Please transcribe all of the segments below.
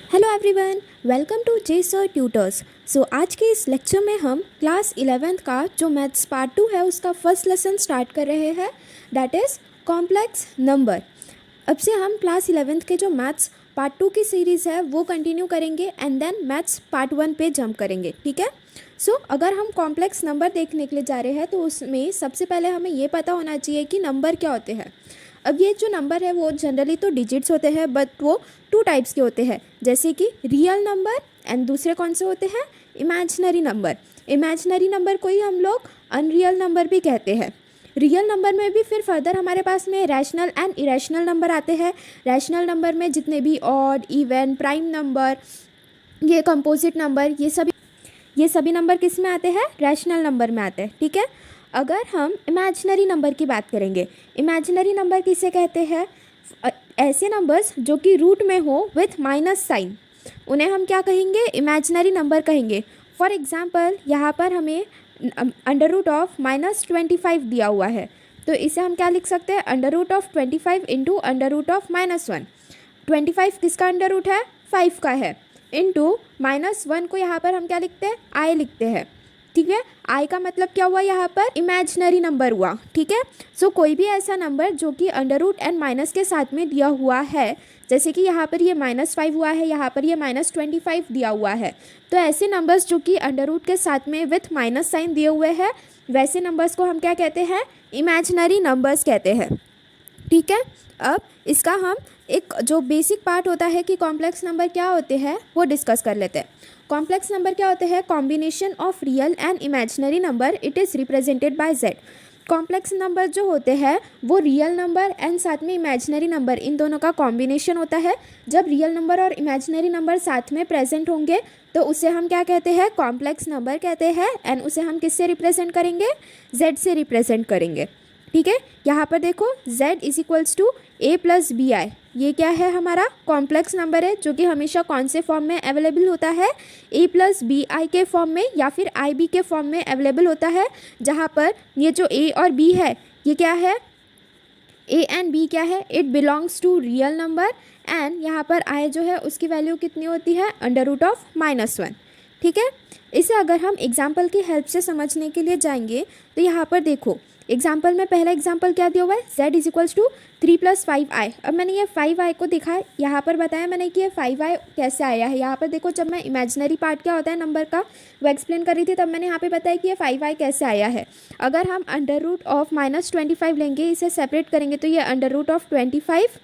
Hello everyone, welcome to J sir tutors. आज के इस लेक्चर में हम क्लास 11th का जो मैथ्स पार्ट 2 है उसका फर्स्ट लेसन स्टार्ट कर रहे हैं, दैट इज़ कॉम्प्लेक्स नंबर। अब से हम क्लास 11th के जो मैथ्स पार्ट 2 की सीरीज़ है वो कंटिन्यू करेंगे एंड देन मैथ्स पार्ट 1 पे जंप करेंगे, ठीक है। अगर हम कॉम्प्लेक्स नंबर देखने के लिए जा रहे हैं तो उसमें सबसे पहले हमें ये पता होना चाहिए कि नंबर क्या होते हैं। अब ये जो नंबर है वो जनरली तो डिजिट्स होते हैं, बट वो टू टाइप्स के होते हैं, जैसे कि रियल नंबर एंड दूसरे कौन से होते हैं, इमेजिनरी नंबर। इमेजिनरी नंबर को ही हम लोग अनरियल नंबर भी कहते हैं। रियल नंबर में भी फिर फर्दर हमारे पास में रैशनल एंड इरेशनल नंबर आते हैं। रैशनल नंबर में जितने भी ऑड, इवन, प्राइम नंबर, ये कंपोजिट नंबर, ये सभी नंबर किस में आते हैं, रैशनल नंबर में आते हैं, ठीक है। अगर हम इमेजिनरी नंबर की बात करेंगे, इमेजिनरी नंबर किसे कहते हैं, ऐसे नंबर्स जो कि रूट में हो विथ माइनस साइन, उन्हें हम क्या कहेंगे, इमेजिनरी नंबर कहेंगे। फॉर एग्जांपल यहाँ पर हमें अंडर रूट ऑफ -25 दिया हुआ है, तो इसे हम क्या लिख सकते हैं, under root of 25 into under root of -1। 25 किसका अंडर रूट है, 5 का है, इंटू -1 को यहाँ पर हम क्या लिखते हैं, आई लिखते हैं, ठीक है। आई का मतलब क्या हुआ, यहाँ पर इमेजिनरी नंबर हुआ, ठीक है। कोई भी ऐसा नंबर जो कि अंडर रूट एंड माइनस के साथ में दिया हुआ है, जैसे कि यहाँ पर ये -5 हुआ है, यहाँ पर ये -25 दिया हुआ है, तो ऐसे नंबर्स जो कि अंडर रूट के साथ में विथ माइनस साइन दिए हुए हैं, वैसे नंबर्स को हम क्या कहते हैं, इमेजिनरी नंबर्स कहते हैं, ठीक है। अब इसका हम एक जो बेसिक पार्ट होता है कि कॉम्प्लेक्स नंबर क्या होते हैं वो डिस्कस कर लेते हैं। कॉम्प्लेक्स नंबर क्या होते हैं, combination of real and imaginary number, it is represented by Z. Complex number जो होते हैं वो रियल नंबर एंड साथ में इमेजिनरी नंबर, इन दोनों का कॉम्बिनेशन होता है। जब रियल नंबर और इमेजिनरी नंबर साथ में प्रेजेंट होंगे तो उसे हम क्या कहते हैं, कॉम्प्लेक्स नंबर कहते हैं, एंड उसे हम किससे रिप्रेजेंट करेंगे, जेड से रिप्रेजेंट करेंगे, ठीक है। यहाँ पर देखो z is equals to a plus B i, ये क्या है, हमारा कॉम्प्लेक्स नंबर है जो कि हमेशा कौन से फॉर्म में अवेलेबल होता है, a प्लस बी आई के फॉर्म में या फिर आई बी के फॉर्म में अवेलेबल होता है। जहाँ पर ये जो a और b है ये क्या है, a एंड b क्या है, it belongs to real number, and यहाँ पर i जो है उसकी वैल्यू कितनी होती है, अंडर रूट ऑफ -1, ठीक है। इसे अगर हम एग्जाम्पल की हेल्प से समझने के लिए जाएंगे तो यहाँ पर देखो एग्जाम्पल में पहला एग्जाम्पल क्या दिया हुआ है, z is equals to 3 + 5i। अब मैंने ये 5i को दिखाया, यहाँ पर बताया मैंने कि ये 5i कैसे आया है। यहाँ पर देखो जब मैं इमेजिनरी पार्ट क्या होता है नंबर का वो एक्सप्लेन कर रही थी, तब मैंने यहाँ पे बताया कि ये 5i कैसे आया है। अगर हम अंडर रूट ऑफ -25 लेंगे, इसे सेपरेट करेंगे तो ये under root of 25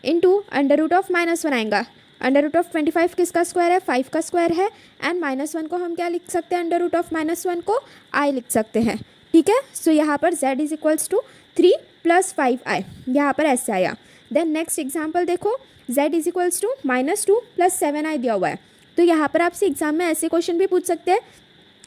into under root of -1 आएगा। अंडर रूट ऑफ 25 किसका स्क्वायर है, 5 का स्क्वायर है, एंड -1 को हम क्या लिख सकते हैं, अंडर रूट ऑफ -1 को i लिख सकते हैं, ठीक है। यहाँ पर z is equals to 3 + 5i, यहाँ पर ऐसे आया। देन नेक्स्ट एग्जाम्पल देखो, z is equals to -2 + 7i दिया हुआ है। तो यहाँ पर आपसे एग्जाम में ऐसे क्वेश्चन भी पूछ सकते हैं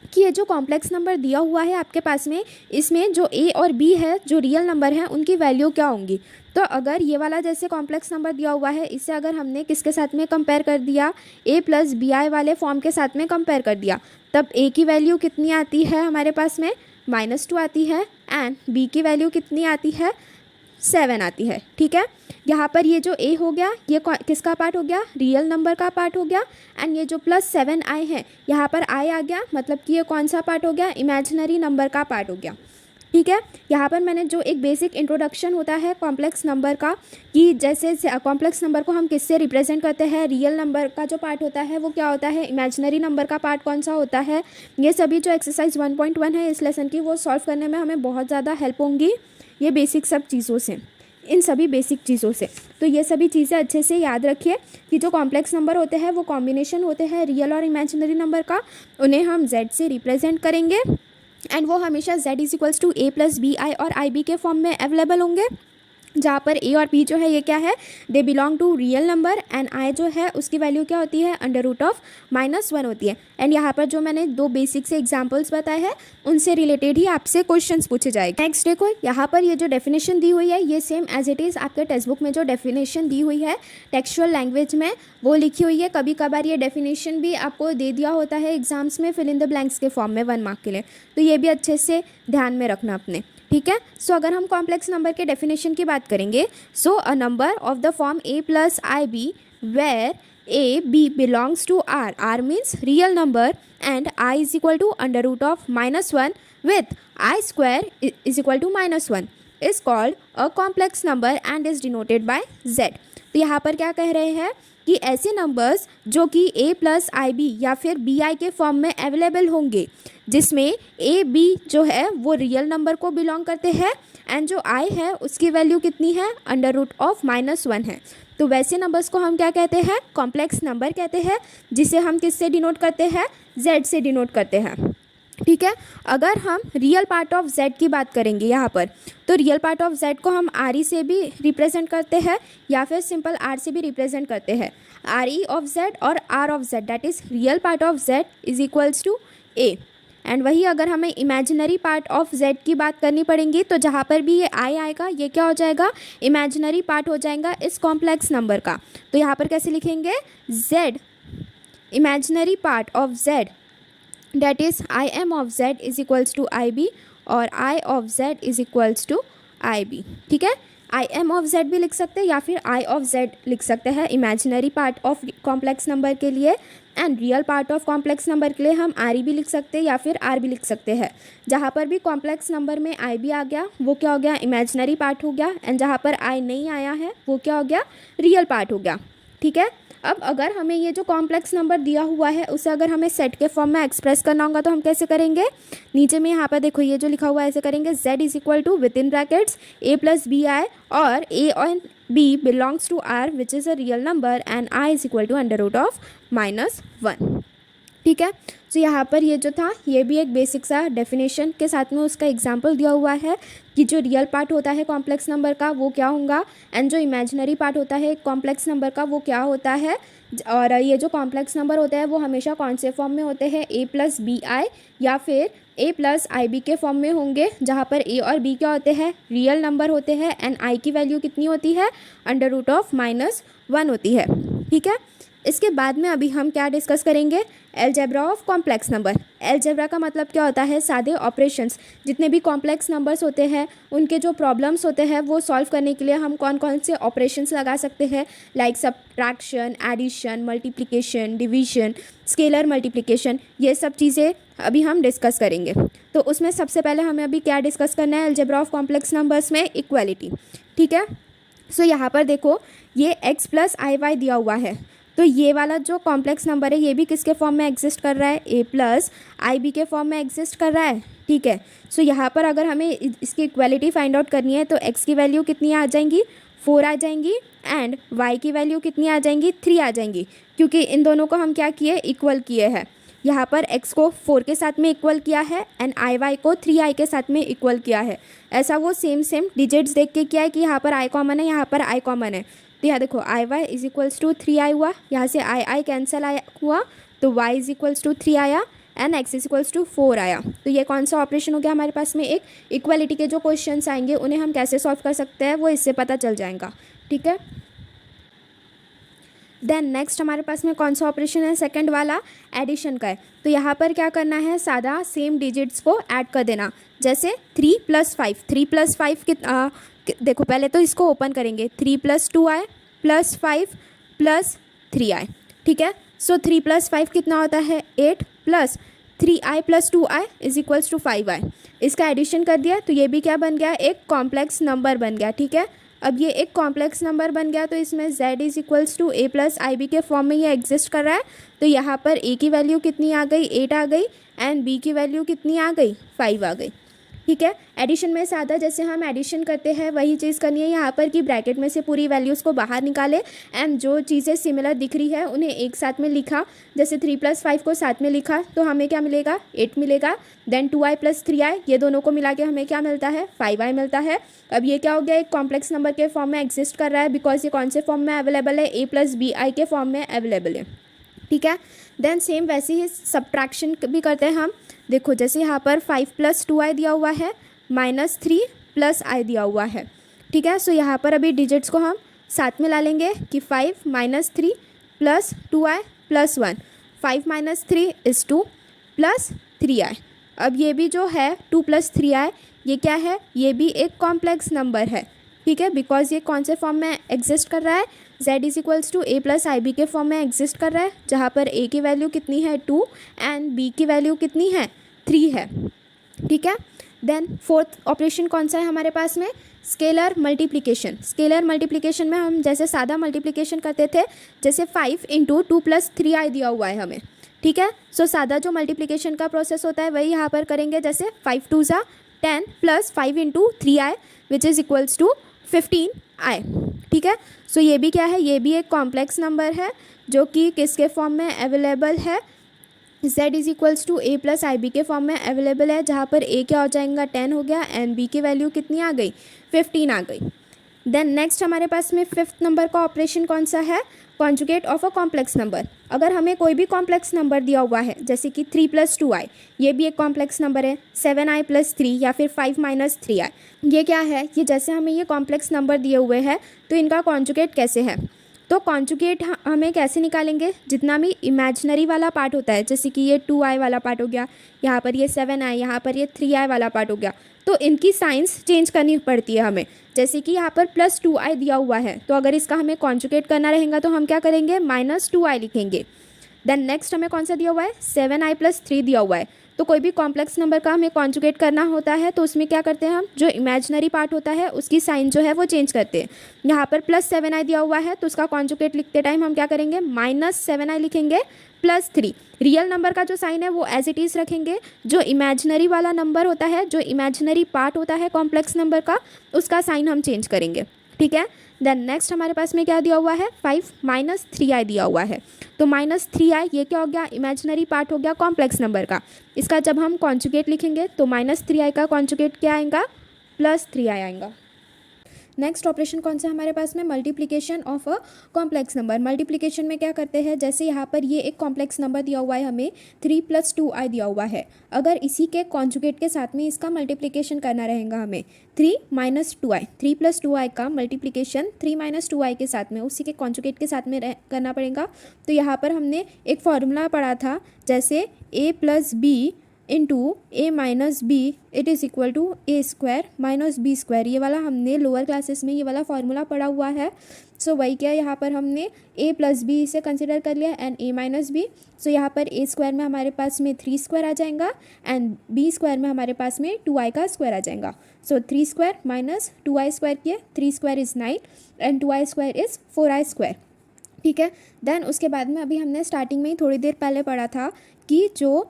कि ये जो कॉम्प्लेक्स नंबर दिया हुआ है आपके पास में, इसमें जो a और b है जो रियल नंबर है उनकी वैल्यू क्या होंगी। तो अगर ये वाला जैसे कॉम्प्लेक्स नंबर दिया हुआ है, इसे अगर हमने किसके साथ में कंपेयर कर दिया, a प्लस बी आई वाले फॉर्म के साथ में कंपेयर कर दिया, तब a की वैल्यू कितनी आती है हमारे पास में, -2 आती है, एंड b की वैल्यू कितनी आती है, 7 आती है, ठीक है। यहाँ पर ये जो a हो गया ये किसका पार्ट हो गया, रियल नंबर का पार्ट हो गया, एंड ये जो +7i है यहाँ पर i आ गया, मतलब कि ये कौन सा पार्ट हो गया, इमेजिनरी नंबर का पार्ट हो गया, ठीक है। यहाँ पर मैंने जो एक बेसिक इंट्रोडक्शन होता है कॉम्प्लेक्स नंबर का, कि जैसे कॉम्प्लेक्स नंबर को हम किससे रिप्रेजेंट करते हैं, रियल नंबर का जो पार्ट होता है वो क्या होता है, इमेजिनरी नंबर का पार्ट कौन सा होता है, ये सभी जो एक्सरसाइज 1.1 है इस लेसन की वो सॉल्व करने में हमें बहुत ज़्यादा हेल्प होंगी, ये बेसिक सब चीज़ों से, इन सभी बेसिक चीज़ों से। तो ये सभी चीज़ें अच्छे से याद रखिए कि जो कॉम्प्लेक्स नंबर होते हैं वो कॉम्बिनेशन होते हैं रियल और इमेजिनरी नंबर का, उन्हें हम z से रिप्रेजेंट करेंगे, एंड वो हमेशा z is equals to a plus B i और आई बी के फॉर्म में अवेलेबल होंगे, जहाँ पर a और b जो है ये क्या है, they belong to real number, and i जो है उसकी वैल्यू क्या होती है, अंडर रूट ऑफ -1 होती है। एंड यहाँ पर जो मैंने दो बेसिक से एग्जांपल्स बताए हैं उनसे रिलेटेड ही आपसे क्वेश्चंस पूछे जाएंगे। नेक्स्ट देखो यहाँ पर ये जो डेफिनेशन दी हुई है ये सेम एज इट इज़ आपके टेक्स्ट बुक में जो डेफिनेशन दी हुई है टेक्सचुअल लैंग्वेज में वो लिखी हुई है। कभी कभार ये डेफिनेशन भी आपको दे दिया होता है एग्जाम्स में फिल इन द ब्लैंक्स के फॉर्म में 1 मार्क के लिए, तो ये भी अच्छे से ध्यान में रखना अपने, ठीक है। अगर हम कॉम्प्लेक्स नंबर के डेफिनेशन की बात करेंगे, a number of the form a plus i b where a b belongs to r, r means real number, and i is equal to under root of -1 with i square is equal to -1 is called a complex number and is denoted by z। तो यहाँ पर क्या कह रहे हैं कि ऐसे numbers जो कि a प्लस आई बी या फिर बी आई के फॉर्म में अवेलेबल होंगे, जिसमें a b जो है वो रियल नंबर को बिलोंग करते हैं एंड जो i है उसकी वैल्यू कितनी है, अंडर रूट ऑफ -1 है। तो वैसे नंबर्स को हम क्या कहते हैं, कॉम्प्लेक्स नंबर कहते हैं, जिसे हम किससे डिनोट करते हैं, z से डिनोट करते हैं। ठीक है, अगर हम रियल पार्ट ऑफ z की बात करेंगे यहाँ पर, तो रियल पार्ट ऑफ z को हम आर ई से भी रिप्रेजेंट करते हैं या फिर सिंपल आर से भी रिप्रेजेंट करते हैं। आर ई ऑफ z और r of z that is real part of z is equals to a। And वही अगर हमें इमेजिनरी पार्ट ऑफ z की बात करनी पड़ेगी, तो जहाँ पर भी ये आई आएगा ये क्या हो जाएगा, इमेजिनरी पार्ट हो जाएगा इस कॉम्प्लेक्स नंबर का। तो यहाँ पर कैसे लिखेंगे, z imaginary part of z that is I m of z is equals to I b और I of z is equals to I b। ठीक है, I m of z भी लिख सकते हैं या फिर I of z लिख सकते हैं imaginary part of complex number के लिए, and real part of complex number के लिए हम आर ई भी लिख सकते हैं या फिर आर भी लिख सकते हैं। जहाँ पर भी कॉम्प्लेक्स नंबर में आई भी आ गया वो क्या हो गया, इमेजिनरी पार्ट हो गया, एंड जहाँ पर आई नहीं आया है वो क्या हो गया, रियल पार्ट हो गया। ठीक है, अब अगर हमें ये जो कॉम्प्लेक्स नंबर दिया हुआ है उसे अगर हमें सेट के फॉर्म में एक्सप्रेस करना होगा तो हम कैसे करेंगे, नीचे में यहाँ पर देखो ये जो लिखा हुआ है ऐसे करेंगे, z is equal to with in brackets a plus B i और a और b belongs to r which is a real number and i is equal to under root of -1। ठीक है, तो यहाँ पर ये जो था ये भी एक बेसिक सा डेफिनेशन के साथ में उसका एग्जांपल दिया हुआ है कि जो रियल पार्ट होता है कॉम्प्लेक्स नंबर का वो क्या होगा एंड जो इमेजिनरी पार्ट होता है कॉम्प्लेक्स नंबर का वो क्या होता है। और ये जो कॉम्प्लेक्स नंबर होते हैं वो हमेशा कौन से फॉर्म में होते हैं, a प्लस बी आई या फिर a प्लस आई बी के फॉर्म में होंगे, जहाँ पर a और b क्या होते हैं, रियल नंबर होते हैं एंड i की वैल्यू कितनी होती है, अंडर रूट ऑफ -1 होती है। ठीक है, इसके बाद में अभी हम क्या डिस्कस करेंगे, algebra of complex number. Algebra का मतलब क्या होता है, सादे ऑपरेशंस, जितने भी कॉम्प्लेक्स नंबर्स होते हैं उनके जो प्रॉब्लम्स होते हैं वो सॉल्व करने के लिए हम कौन कौन से ऑपरेशंस लगा सकते हैं, like subtraction, addition, multiplication, division, scalar multiplication, ये सब चीज़ें अभी हम डिस्कस करेंगे। तो उसमें सबसे पहले हमें अभी क्या डिस्कस करना है, अलजेब्रा ऑफ कॉम्प्लेक्स नंबर्स में इक्वालिटी। ठीक है, सो यहाँ पर देखो ये x प्लस आई वाई दिया हुआ है, तो ये वाला जो कॉम्प्लेक्स नंबर है ये भी किसके फॉर्म में एग्जिस्ट कर रहा है, a प्लस आई बी के फॉर्म में एग्जिस्ट कर रहा है। ठीक है, सो यहाँ पर अगर हमें इसकी इक्वालिटी फाइंड आउट करनी है तो x की वैल्यू कितनी आ जाएंगी, 4 आ जाएंगी, एंड y की वैल्यू कितनी आ जाएंगी, 3 आ जाएंगी, क्योंकि इन दोनों को हम क्या किए, इक्वल किए हैं। यहाँ पर x को 4 के साथ में इक्वल किया है एंड आई वाई को 3i के साथ में इक्वल किया है। ऐसा वो सेम डिजिट्स देख के किया है कि यहाँ पर i कॉमन है, यहाँ पर i कॉमन है। तो यहाँ देखो I Y is equals to 3i हुआ, यहाँ से आई कैंसिल आया हुआ तो y इज इक्वल्स टू 3 आया and x is equals to 4 आया। तो ये कौन सा ऑपरेशन हो गया हमारे पास में, एक इक्वालिटी के जो क्वेश्चंस आएंगे उन्हें हम कैसे सॉल्व कर सकते हैं वो इससे पता चल जाएगा। ठीक है, देन नेक्स्ट हमारे पास में कौन सा ऑपरेशन है, सेकंड वाला एडिशन का है। तो यहाँ पर क्या करना है, सादा सेम डिजिट्स को ऐड कर देना, जैसे 3 प्लस 5, 3 प्लस 5 देखो पहले तो इसको ओपन करेंगे, 3 plus 2i plus 5 plus 3i। ठीक है, सो 3 प्लस 5 कितना होता है, 8 plus 3i plus 2i is equals to 5i। इसका एडिशन कर दिया तो ये भी क्या बन गया, एक कॉम्प्लेक्स नंबर बन गया। ठीक है, अब ये एक कॉम्प्लेक्स नंबर बन गया तो इसमें z is equals to a plus i b के फॉर्म में ये एग्जिस्ट कर रहा है। तो यहाँ पर a की वैल्यू कितनी आ गई, 8 आ गई, एंड b की वैल्यू कितनी आ गई, 5 आ गई। ठीक है, एडिशन में सादा जैसे हम एडिशन करते हैं वही चीज़ करनी है यहाँ पर कि ब्रैकेट में से पूरी वैल्यूज़ को बाहर निकाले एंड जो चीज़ें सिमिलर दिख रही है उन्हें एक साथ में लिखा, जैसे 3 प्लस 5 को साथ में लिखा तो हमें क्या मिलेगा, 8 मिलेगा, देन 2i प्लस 3i ये दोनों को मिला के हमें क्या मिलता है, 5i मिलता है। अब ये क्या हो गया, एक कॉम्प्लेक्स नंबर के फॉर्म में एग्जिस्ट कर रहा है बिकॉज ये कौन से फॉर्म में अवेलेबल है, a प्लस बी आई के फॉर्म में अवेलेबल है। ठीक है, देन सेम वैसे ही सब्ट्रैक्शन भी करते हैं हम। देखो जैसे यहाँ पर 5 प्लस 2i दिया हुआ है, -3 प्लस i दिया हुआ है। ठीक है, सो यहाँ पर अभी डिजिट्स को हम साथ में ला लेंगे कि 5 minus 3 plus 2i plus 1, 5 minus 3 is 2 plus 3i। अब ये भी जो है 2 प्लस 3i ये क्या है, ये भी एक कॉम्प्लेक्स नंबर है। ठीक है, बिकॉज ये कौन से फॉर्म में एग्जिस्ट कर रहा है, z is equals to a plus i b के फॉर्म में एग्जिस्ट कर रहा है, जहाँ पर a की वैल्यू कितनी है 2 एंड b की वैल्यू कितनी है 3 है, ठीक है। देन फोर्थ ऑपरेशन कौन सा है हमारे पास में, स्केलर मल्टीप्लिकेशन। स्केलर मल्टीप्लिकेशन में हम जैसे सादा मल्टीप्लिकेशन करते थे, जैसे 5 इंटू 2 प्लस 3i दिया हुआ है हमें, ठीक है। सो सादा जो मल्टीप्लिकेशन का प्रोसेस होता है वही यहाँ पर करेंगे, जैसे 5 2 ज़ा 10 plus 5 into 3i which is equals to 15i, ठीक है। सो ये भी क्या है, ये भी एक कॉम्प्लेक्स नंबर है जो कि किसके फॉर्म में अवेलेबल है, z is equals to a plus i b के फॉर्म में अवेलेबल है, जहाँ पर a क्या हो जाएगा 10 हो गया एंड b की वैल्यू कितनी आ गई 15 आ गई। देन नेक्स्ट हमारे पास में फिफ्थ नंबर का ऑपरेशन कौन सा है, conjugate of a complex number. अगर हमें कोई भी कॉम्प्लेक्स नंबर दिया हुआ है, जैसे कि 3 प्लस 2i, ये भी एक कॉम्प्लेक्स नंबर है, 7i प्लस 3 या फिर 5 माइनस 3i, ये क्या है, ये जैसे हमें ये कॉम्प्लेक्स नंबर दिए हुए हैं तो इनका कॉन्जुगेट कैसे है, तो कॉन्जुगेट हमें कैसे निकालेंगे, जितना भी इमेजिनरी वाला पार्ट होता है, जैसे कि ये 2i वाला पार्ट हो गया, यहाँ पर ये 7i, यहाँ पर ये 3i वाला पार्ट हो गया, तो इनकी साइंस चेंज करनी पड़ती है हमें। जैसे कि यहाँ पर प्लस 2i दिया हुआ है, तो अगर इसका हमें कॉन्जुगेट करना रहेगा तो हम क्या करेंगे, माइनस 2i लिखेंगे। देन नेक्स्ट हमें कौन सा दिया हुआ है, 7i प्लस 3 दिया हुआ है, तो कोई भी कॉम्प्लेक्स नंबर का हमें कॉन्जुगेट करना होता है तो उसमें क्या करते हैं हम, जो इमेजिनरी पार्ट होता है उसकी साइन जो है वो चेंज करते हैं। यहाँ पर प्लस 7i दिया हुआ है तो उसका कॉन्जुगेट लिखते टाइम हम क्या करेंगे, माइनस 7i लिखेंगे प्लस 3। रियल नंबर का जो साइन है वो एज इट इज़ रखेंगे, जो इमेजिनरी वाला नंबर होता है, जो इमेजिनरी पार्ट होता है कॉम्प्लेक्स नंबर का, उसका साइन हम चेंज करेंगे, ठीक है। देन नेक्स्ट हमारे पास में क्या दिया हुआ है, 5 माइनस 3i दिया हुआ है, तो माइनस 3i ये क्या हो गया, इमेजिनरी पार्ट हो गया कॉम्प्लेक्स नंबर का। इसका जब हम कॉन्जुगेट लिखेंगे तो माइनस 3i का कॉन्जुगेट क्या आएगा, प्लस 3i आएगा। नेक्स्ट ऑपरेशन कौन सा हमारे पास में, multiplication of a complex number. Multiplication में क्या करते हैं, जैसे यहाँ पर ये एक कॉम्प्लेक्स नंबर दिया हुआ है हमें, 3 प्लस 2i दिया हुआ है, अगर इसी के कॉन्जुगेट के साथ में इसका मल्टीप्लिकेशन करना रहेगा हमें, 3 माइनस 2i, 3 प्लस 2i का मल्टीप्लिकेशन 3 माइनस 2i के साथ में उसी के कॉन्जुगेट के साथ में करना पड़ेगा। तो यहाँ पर हमने एक फॉर्मूला पढ़ा था, जैसे a plus B into a minus b it is equal to a square minus b square, ये वाला हमने लोअर क्लासेस में ये वाला फार्मूला पढ़ा हुआ है। सो वही क्या, यहाँ पर हमने a प्लस बी इसे कंसिडर कर लिया एंड a माइनस बी। सो यहाँ पर a स्क्वायर में हमारे पास में 3 स्क्वायर आ जाएगा एंड b स्क्वायर में हमारे पास में 2i का स्क्वायर आ जाएगा। सो 3 स्क्वायर माइनस 2i स्क्वायर किए, 3 square is 9 and 2i square is 4i square, ठीक है। देन उसके बाद में अभी हमने स्टार्टिंग में ही थोड़ी देर पहले पढ़ा था कि जो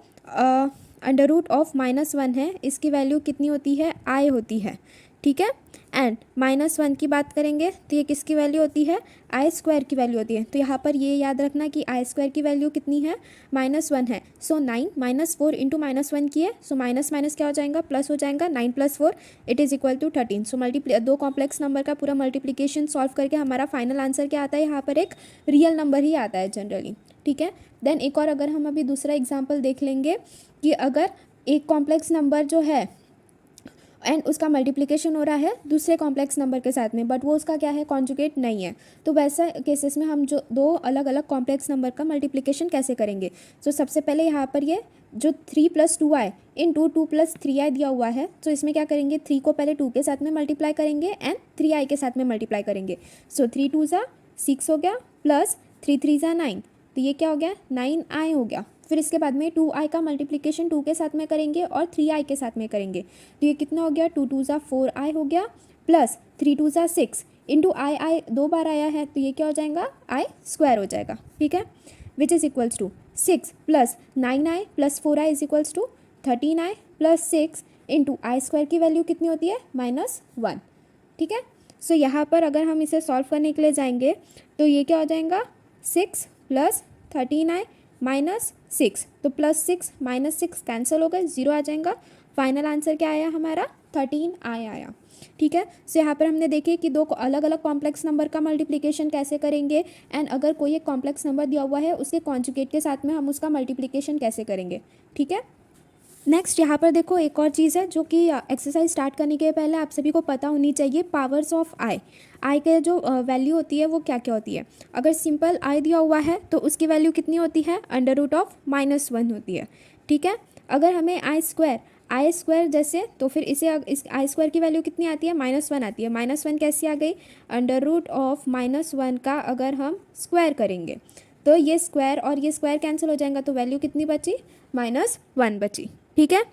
अंडर रूट ऑफ -1 है, इसकी वैल्यू कितनी होती है, i होती है, ठीक है। एंड -1 की बात करेंगे तो ये किसकी वैल्यू होती है, i स्क्वायर की वैल्यू होती है। तो यहाँ पर ये याद रखना कि i स्क्वायर की वैल्यू कितनी है, -1 है। सो 9 माइनस 4 इंटू -1 किए, सो माइनस माइनस क्या हो जाएगा, प्लस हो जाएगा, 9 plus 4 it is equal to 13। So दो कॉम्प्लेक्स नंबर का पूरा मल्टीप्लिकेशन सॉल्व करके हमारा फाइनल आंसर क्या आता है, यहाँ पर एक रियल नंबर ही आता है जनरली, ठीक है। देन एक और अगर हम अभी दूसरा एग्जाम्पल देख लेंगे कि अगर एक कॉम्प्लेक्स नंबर जो है एंड उसका मल्टीप्लिकेशन हो रहा है दूसरे कॉम्प्लेक्स नंबर के साथ में, बट वो उसका क्या है, कॉन्जुगेट नहीं है, तो वैसा केसेस में हम जो दो अलग अलग कॉम्प्लेक्स नंबर का मल्टीप्लिकेशन कैसे करेंगे। तो सबसे पहले यहाँ पर ये जो 3 plus 2i into 2 plus 3i दिया हुआ है, तो इसमें क्या करेंगे, 3 को पहले 2 के साथ में मल्टीप्लाई करेंगे एंड 3i के साथ में मल्टीप्लाई करेंगे। सो 3 2 ज़ा 6 हो गया प्लस 3 3 ज़ा 9, तो ये क्या हो गया, 9i हो गया। फिर इसके बाद में 2i का मल्टीप्लिकेशन 2 के साथ में करेंगे और 3i के साथ में करेंगे, तो ये कितना हो गया, 2 2 ज़ा 4i हो गया प्लस 3 2 ज़ा 6 इंटू आई दो बार आया है तो ये क्या हो जाएगा, i स्क्वायर हो जाएगा, ठीक है। Which is equals to 6 plus 9i plus 4i is equals to 13i plus 6 into I square की वैल्यू कितनी होती है, -1, ठीक है। सो यहाँ पर अगर हम इसे सॉल्व करने के लिए जाएंगे तो ये क्या हो जाएगा, 6 प्लस 13i माइनस 6, तो प्लस 6 माइनस 6 कैंसिल हो गए, 0 आ जाएगा। फाइनल आंसर क्या आया हमारा, 13i आया, ठीक है। सो यहाँ पर हमने देखे कि दो अलग अलग कॉम्प्लेक्स नंबर का मल्टीप्लिकेशन कैसे करेंगे एंड अगर कोई एक कॉम्प्लेक्स नंबर दिया हुआ है उसके कॉन्जुगेट के साथ में हम उसका मल्टीप्लिकेशन कैसे करेंगे, ठीक है। नेक्स्ट यहाँ पर देखो एक और चीज़ है जो कि एक्सरसाइज स्टार्ट करने के पहले आप सभी को पता होनी चाहिए, पावर्स ऑफ आई के जो वैल्यू होती है वो क्या क्या होती है। अगर सिंपल आई दिया हुआ है तो उसकी वैल्यू कितनी होती है, अंडर रूट ऑफ -1 होती है, ठीक है। अगर हमें आई स्क्वायर आई स्क्वायर जैसे, तो फिर इस आई स्क्वायर की वैल्यू कितनी आती है, -1 आती है। -1 कैसी आ गई, अंडर रूट ऑफ -1 का अगर हम स्क्वायर करेंगे तो ये स्क्वायर और ये स्क्वायर कैंसिल हो जाएगा, तो वैल्यू कितनी बची, -1 बची। ठीक है,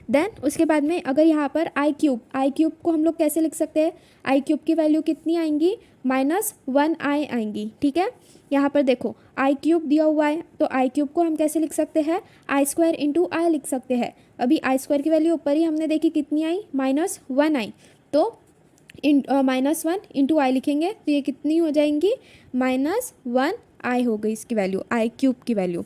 देन उसके बाद में अगर यहाँ पर आई क्यूब को हम लोग कैसे लिख सकते हैं, आई क्यूब की वैल्यू कितनी आएंगी, -1i आएंगी। ठीक है, यहाँ पर देखो आई क्यूब दिया हुआ है, तो आई क्यूब को हम कैसे लिख सकते हैं, आई स्क्वायर इंटू आई लिख सकते हैं। अभी आई स्क्वायर की वैल्यू ऊपर ही हमने देखी कितनी आई, -1 आई, तो -1 इंटू आई लिखेंगे तो ये कितनी हो जाएंगी, -1i हो गई इसकी वैल्यू, आई क्यूब की value.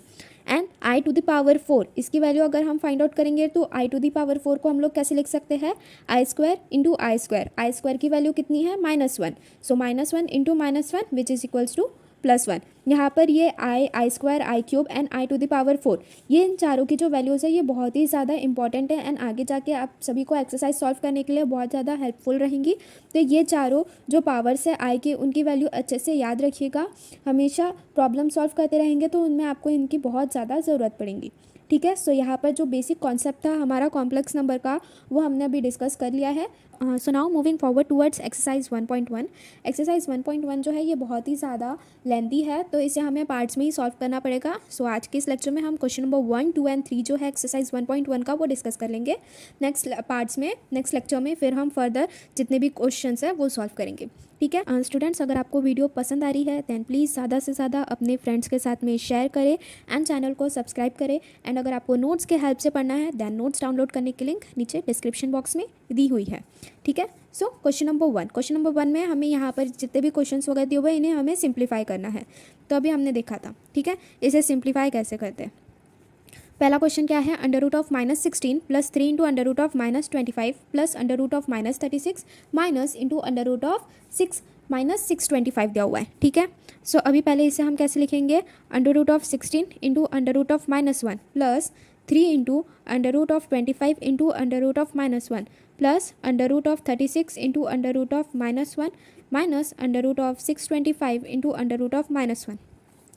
And I to the power 4 इसकी वैल्यू अगर हम फाइंड आउट करेंगे तो आई टू द पावर 4 को हम लोग कैसे लिख सकते हैं, I square into I square. I square की वैल्यू कितनी है, -1, so -1 into -1 which is equals to +1। यहाँ पर ये I square, I cube and I to the power 4, ये इन चारों की जो वैल्यूज़ है ये बहुत ही ज़्यादा इंपॉर्टेंट है एंड आगे जाके आप सभी को एक्सरसाइज सॉल्व करने के लिए बहुत ज़्यादा हेल्पफुल रहेंगी। तो ये चारों जो पावर्स है आई के, उनकी वैल्यू अच्छे से याद रखिएगा। हमेशा प्रॉब्लम सॉल्व करते रहेंगे तो उनमें आपको इनकी बहुत ज़्यादा ज़रूरत पड़ेगी। ठीक है, सो यहाँ पर जो बेसिक कॉन्सेप्ट था हमारा कॉम्प्लेक्स नंबर का वो हमने अभी डिस्कस कर लिया है। So now moving forward towards exercise 1.1। Exercise 1.1 जो है ये बहुत ही ज़्यादा लेंथी है, तो इसे हमें पार्ट्स में ही सॉल्व करना पड़ेगा। सो आज के इस लेक्चर में हम क्वेश्चन नंबर 1, 2 एंड 3 जो है एक्सरसाइज 1.1 का वो डिस्कस कर लेंगे। नेक्स्ट पार्ट्स में, नेक्स्ट लेक्चर में फिर हम फर्दर जितने भी क्वेश्चन है वो सॉल्व करेंगे। ठीक है स्टूडेंट्स, अगर आपको वीडियो पसंद आ रही है दैन प्लीज़ ज़्यादा से ज़्यादा अपने फ्रेंड्स के साथ में शेयर करें एंड चैनल को सब्सक्राइब करें। एंड अगर आपको नोट्स के हेल्प से पढ़ना है दैन नोट्स डाउनलोड करने की लिंक नीचे डिस्क्रिप्शन बॉक्स में दी हुई है। ठीक है, सो क्वेश्चन नंबर 1 में हमें यहाँ पर जितने भी क्वेश्चन वगैरह दिए हुए इन्हें हमें सिंप्लीफाई करना है। तो अभी हमने देखा था, ठीक है, इसे सिंप्लीफाई कैसे करते हैं। पहला क्वेश्चन क्या है, under root of -16 plus 3 into under root of -25 plus under root of -36 minus into under root of 6 -625 दिया हुआ है। ठीक है, सो अभी पहले इसे हम कैसे लिखेंगे, under root of 16 into under root of -1 plus 3 into under root of 25 into under root of -1 plus under root of 36 into under root of -1 minus under root of 625 into under root of -1।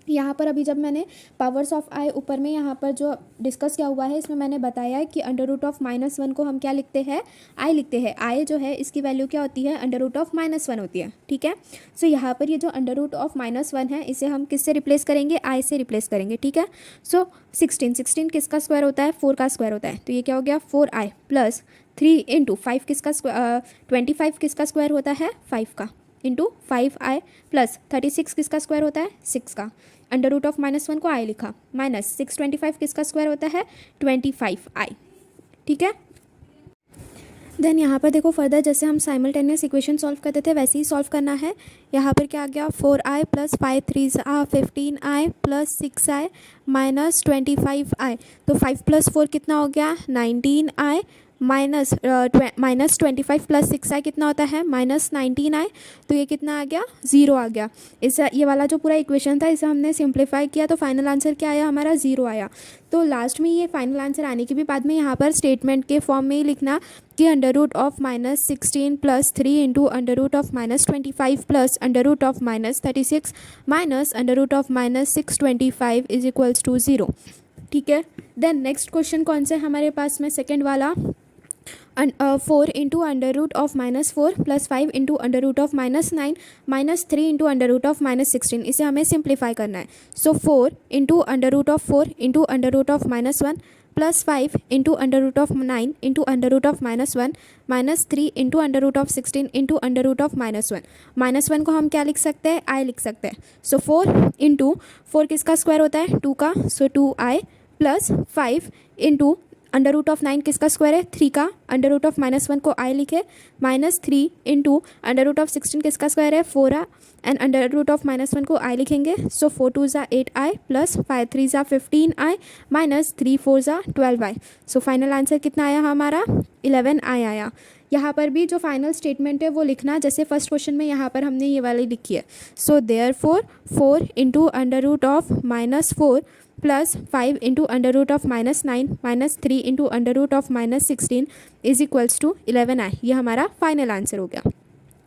यहाँ पर अभी जब मैंने powers of आई ऊपर में यहाँ पर जो डिस्कस किया हुआ है इसमें मैंने बताया है कि अंडर रूट ऑफ -1 को हम क्या लिखते हैं, आई लिखते हैं। आई जो है इसकी वैल्यू क्या होती है, अंडर रूट ऑफ -1 होती है। ठीक है, सो यहाँ पर ये जो अंडर रूट ऑफ -1 है इसे हम किससे रिप्लेस करेंगे, आई से रिप्लेस करेंगे। ठीक है, सो 16 किसका स्क्वायर होता है, 4 का स्क्वायर होता है, तो ये क्या हो गया 4i प्लस 3 इंटू 5 किसका 25 किसका स्क्वायर होता है, 5 का, इंटू 5i प्लस 36 किसका स्क्वायर होता है, 6 का। अंडर रूट ऑफ -1 को आई लिखा, माइनस 625 किसका स्क्वायर होता है, 25i। ठीक है, देन यहाँ पर देखो फर्दर जैसे हम साइमल्टेनियस इक्वेशन सॉल्व करते थे वैसे ही सॉल्व करना है। यहाँ पर क्या आ गया, 4i plus 5 3 15i plus 6i minus 25i, तो 5 प्लस 4 कितना हो गया, 19i माइनस -25 प्लस 6i कितना होता है, -19i, तो ये कितना आ गया, 0 आ गया। इस ये वाला जो पूरा इक्वेशन था इसे हमने सिंप्लीफाई किया तो फाइनल आंसर क्या आया हमारा, 0 आया। तो लास्ट में ये फाइनल आंसर आने के भी बाद में यहाँ पर स्टेटमेंट के फॉर्म में ही लिखना कि under root of -16 plus 3 into under root of -25 plus under root of -36 minus under root of -625 is equals to 0। ठीक है, देन नेक्स्ट क्वेश्चन कौन सा है हमारे पास में, सेकेंड वाला, 4 into under root of -4 plus 5 into under root of -9 minus 3 into under root of -16, इसे हमें सिंप्लीफाई करना है। So 4 into under root of 4 into under root of -1 plus 5 into under root of 9 into under root of -1 minus 3 into under root of 16 into under root of -1। -1 को हम क्या लिख सकते हैं, आई लिख सकते हैं। सो 4 इंटू 4 किसका स्क्वायर होता है, 2 का, so 2i plus 5 into under root of 9 किसका स्क्वायर है, 3 का, अंडर रूट ऑफ -1 को आई लिखे, minus 3 into under root of 16 किसका स्क्वायर है, 4 एंड अंडर रूट ऑफ -1 को आई लिखेंगे। सो 4 2 ज़ा 8i प्लस 5 3 ज़ा 15i माइनस 3 4 ज़ा 12i। सो फाइनल आंसर कितना आया हमारा, 11i आया। यहाँ पर भी जो फाइनल स्टेटमेंट है वो लिखना जैसे फर्स्ट क्वेश्चन में यहाँ पर हमने ये वाली लिखी है। So therefore 4 into under root of -4 plus 5 into under root of -9 minus 3 into under root of -16 is equals to 11i। ये हमारा फाइनल आंसर हो गया।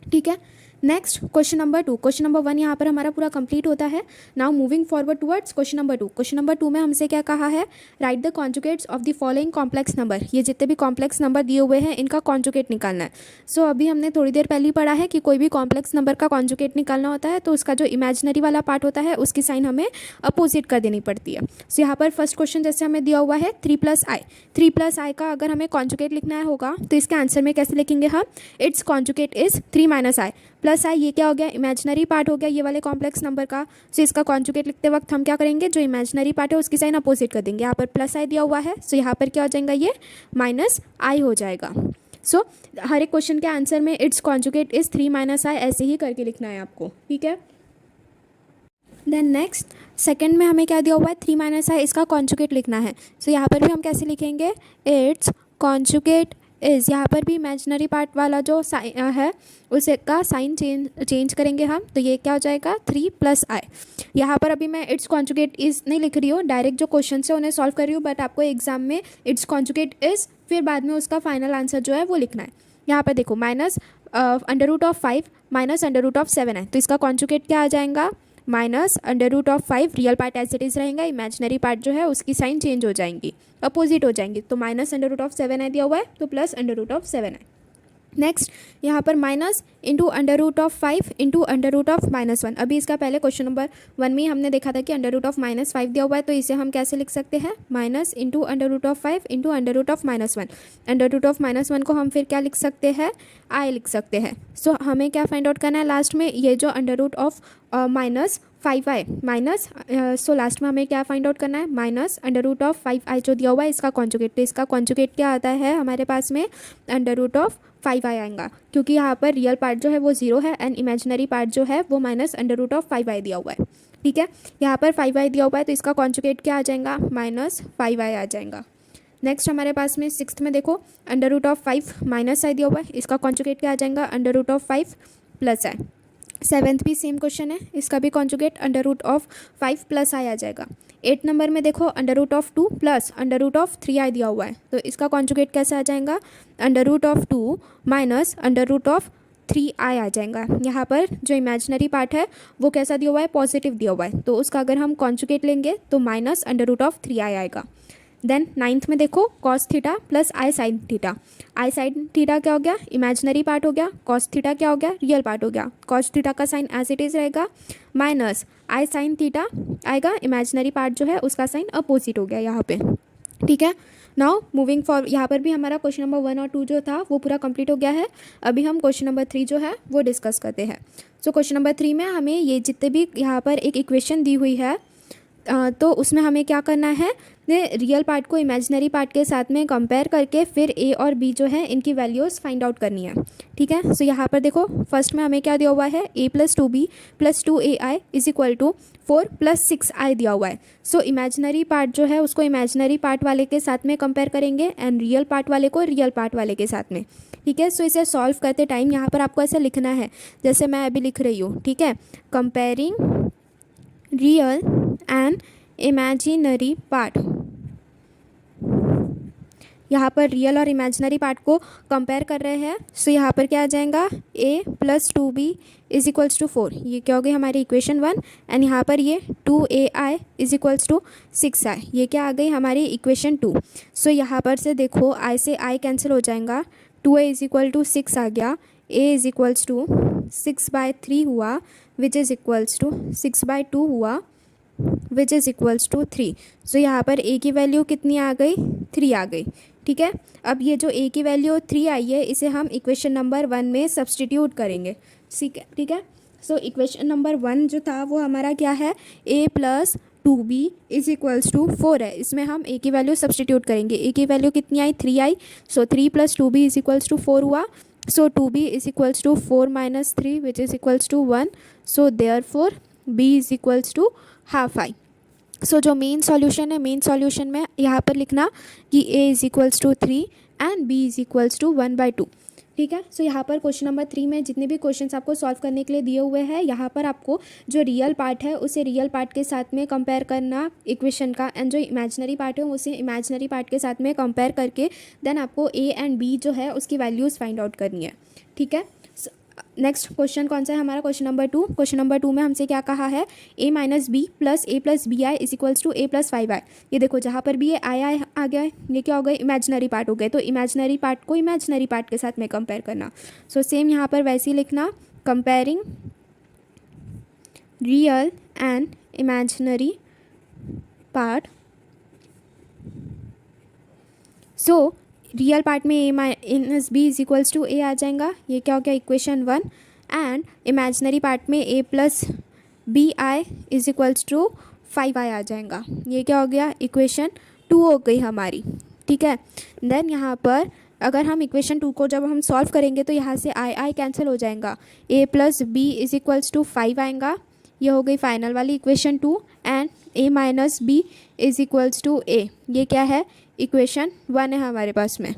ठीक है, next question number 2, question number 1 यहाँ पर हमारा पूरा कंप्लीट होता है। Now moving forward towards question number 2। Question number 2 में हमसे क्या कहा है, write the conjugates of the following complex number. ये जितने भी कॉम्प्लेक्स नंबर दिए हुए हैं इनका कॉन्जुगेट निकालना है। सो अभी हमने थोड़ी देर पहले ही पढ़ा है कि कोई भी कॉम्प्लेक्स नंबर का कॉन्जुगेट निकालना होता है तो उसका जो इमेजिनरी वाला पार्ट होता है उसकी साइन हमें अपोजिट कर देनी पड़ती है। सो यहाँ पर फर्स्ट क्वेश्चन जैसे हमें दिया हुआ है 3+i, 3+i का अगर हमें कॉन्जुगेट लिखना है होगा तो इसके आंसर में कैसे लिखेंगे हम, its conjugate is 3 - i plus I, ये क्या हो गया, इमेजिनरी पार्ट हो गया ये वाले कॉम्प्लेक्स नंबर का। सो इसका कॉन्जुगेट लिखते वक्त हम क्या करेंगे, जो इमेजिनरी पार्ट है उसकी साइन अपोजिट कर देंगे। यहाँ पर प्लस आई दिया हुआ है सो यहाँ पर क्या हो जाएगा, ये -i हो जाएगा। सो हर एक क्वेश्चन के आंसर में इट्स कॉन्जुगेट इज 3 - i ऐसे ही करके लिखना है आपको, ठीक है। देन नेक्स्ट सेकंड में हमें क्या दिया हुआ है, 3 - i, इसका कॉन्जुगेट लिखना है। सो यहाँ पर भी हम कैसे लिखेंगे, इट्स कॉन्जुगेट इज़, यहाँ पर भी इमेजिनरी पार्ट वाला जो है उसका साइन चेंज करेंगे हम, तो ये क्या हो जाएगा 3+i। यहाँ पर अभी मैं इट्स कॉन्जुगेट इज़ नहीं लिख रही हूँ, डायरेक्ट जो क्वेश्चन है उन्हें सॉल्व कर रही हूँ, बट आपको एग्जाम में इट्स कॉन्जुगेट इज़ फिर बाद में उसका फाइनल आंसर जो है वो लिखना है। यहाँ पर देखो -√5 -√7 है, तो इसका कॉन्जुगेट क्या आ जाएगा, -√5, real part as it is रहेगा, इमेजिनरी पार्ट जो है उसकी साइन चेंज हो जाएंगी, अपोजिट हो जाएंगी। तो -√7 दिया हुआ है तो +√7। नेक्स्ट यहाँ पर माइनस इंटू √5 इंटू √1। अभी इसका पहले क्वेश्चन नंबर 1 में हमने देखा था कि √5 दिया हुआ है, तो इसे हम कैसे लिख सकते हैं, माइनस इंटू √5 इंटू √1। √1 को हम फिर क्या लिख सकते हैं, i लिख सकते हैं। सो हमें क्या फाइंड आउट करना है लास्ट में, ये जो -5i माइनस, सो लास्ट में हमें क्या फाइंड आउट करना है, -√5i जो दिया हुआ है इसका कॉन्जुगेट। तो इसका कॉन्जुगेट क्या आता है हमारे पास में, √5i आएगा, क्योंकि यहाँ पर रियल पार्ट जो है वो 0 है एंड इमेजिनरी पार्ट जो है वो -√5i दिया हुआ है, ठीक है। यहाँ पर 5i दिया हुआ है तो इसका कॉन्जुगेट क्या आ जाएगा, -5i आ जाएगा। नेक्स्ट हमारे पास में सिक्स्थ में देखो √5 -i दिया हुआ है, इसका कॉन्जुगेट क्या आ जाएगा, √5 +i। सेवेंथ भी सेम क्वेश्चन है, इसका भी कॉन्जुगेट √5 +i आ जाएगा। 8 नंबर में देखो √2 प्लस √3i दिया हुआ है, तो इसका कॉन्जुगेट कैसे आ जाएगा, √2 माइनस √3i आ जाएगा। यहाँ पर जो इमेजिनरी पार्ट है वो कैसा दिया हुआ है, पॉजिटिव दिया हुआ है, तो उसका अगर हम कॉन्जुगेट लेंगे तो -√3i आएगा। देन 9th में देखो cos theta plus i sin theta. i sin theta क्या हो गया, इमेजिनरी पार्ट हो गया, cos थीटा क्या हो गया, रियल पार्ट हो गया। cos थीटा का साइन एज इट इज़ रहेगा, माइनस i sin थीटा आएगा, इमेजिनरी पार्ट जो है उसका साइन अपोजिट हो गया यहाँ पे, ठीक है। नाउ मूविंग फॉर, यहाँ पर भी हमारा क्वेश्चन नंबर 1 और 2 जो था वो पूरा कंप्लीट हो गया है। अभी हम क्वेश्चन नंबर 3 जो है वो डिस्कस करते हैं। सो क्वेश्चन नंबर 3 में हमें ये जितने भी यहाँ पर एक इक्वेशन दी हुई है, तो उसमें हमें क्या करना है, रियल पार्ट को इमेजिनरी पार्ट के साथ में कंपेयर करके फिर ए और बी जो है इनकी वैल्यूज़ फाइंड आउट करनी है, ठीक है। सो यहाँ पर देखो फर्स्ट में हमें क्या दिया हुआ है, a + 2b + 2ai = 4 + 6i दिया हुआ है। सो इमेजिनरी पार्ट जो है उसको इमेजिनरी पार्ट वाले के साथ में कंपेयर करेंगे एंड रियल पार्ट वाले को रियल पार्ट वाले के साथ में, ठीक है। सो इसे सॉल्व करते टाइम यहाँ पर आपको ऐसे लिखना है जैसे मैं अभी लिख रही हूँ, ठीक है। Comparing real and imaginary part, यहाँ पर रियल और इमेजिनरी पार्ट को कंपेयर कर रहे हैं। सो यहाँ पर क्या आ जाएगा, a + 2b = 4, ये क्या हो गई हमारी इक्वेशन 1। एंड यहाँ पर ये 2ai = 6i, ये क्या आ गई हमारी इक्वेशन 2। सो यहाँ पर से देखो i से i कैंसिल हो जाएगा, 2a = 6 आ गया, a = 6/3 हुआ विच इज़ इक्वल्स टू 6/2 हुआ विच इज़ इक्वल्स टू 3। सो यहाँ पर a की वैल्यू कितनी आ गई, 3 आ गई, ठीक है। अब ये जो a की वैल्यू 3 आई है इसे हम इक्वेशन नंबर 1 में सब्सटीट्यूट करेंगे, ठीक है। सो इक्वेशन नंबर 1 जो था वो हमारा क्या है, a + 2b = 4 है, इसमें हम a की वैल्यू सब्सटीट्यूट करेंगे। a की वैल्यू कितनी आई, 3 आई, सो 3 + 2b = 4 हुआ। So 2b = 4 - 3 which is equals to 1. So therefore b = ½ i. सो जो मेन सॉल्यूशन है, मेन सॉल्यूशन में यहाँ पर लिखना कि a = 3 एंड b = 1/2, ठीक है। सो यहाँ पर क्वेश्चन नंबर 3 में जितने भी क्वेश्चंस आपको सॉल्व करने के लिए दिए हुए हैं, यहाँ पर आपको जो रियल पार्ट है उसे रियल पार्ट के साथ में कंपेयर करना इक्वेशन का, एंड जो इमेजिनरी पार्ट है उसे इमेजिनरी पार्ट के साथ में कंपेयर करके देन आपको a एंड b जो है उसकी वैल्यूज़ फाइंड आउट करनी है, ठीक है। नेक्स्ट क्वेश्चन कौन सा है हमारा, क्वेश्चन नंबर 2। क्वेश्चन नंबर 2 में हमसे क्या कहा है, a minus B plus a plus B I is equals to a plus 5i। ये देखो जहाँ पर भी ये आई आ गया है, ये क्या हो गए, इमेजिनरी पार्ट हो गए। तो इमेजिनरी पार्ट को इमेजिनरी पार्ट के साथ में कंपेयर करना। सो सेम यहाँ पर वैसे ही लिखना, comparing real and imaginary part. So real part में A minus B is equals to A आ जाएगा, ये क्या हो गया इक्वेशन 1। एंड इमेजिनरी पार्ट में A plus B I is equals to 5i आ जाएगा, ये क्या हो गया इक्वेशन 2 हो गई हमारी। ठीक है, देन यहाँ पर अगर हम इक्वेशन 2 को जब हम सॉल्व करेंगे तो यहाँ से आई कैंसिल हो जाएगा, A plus B is equals to 5 आएगा, ये हो गई फाइनल वाली equation 2। And A minus B is equals to A, ये क्या है इक्वेशन 1 है हमारे पास में।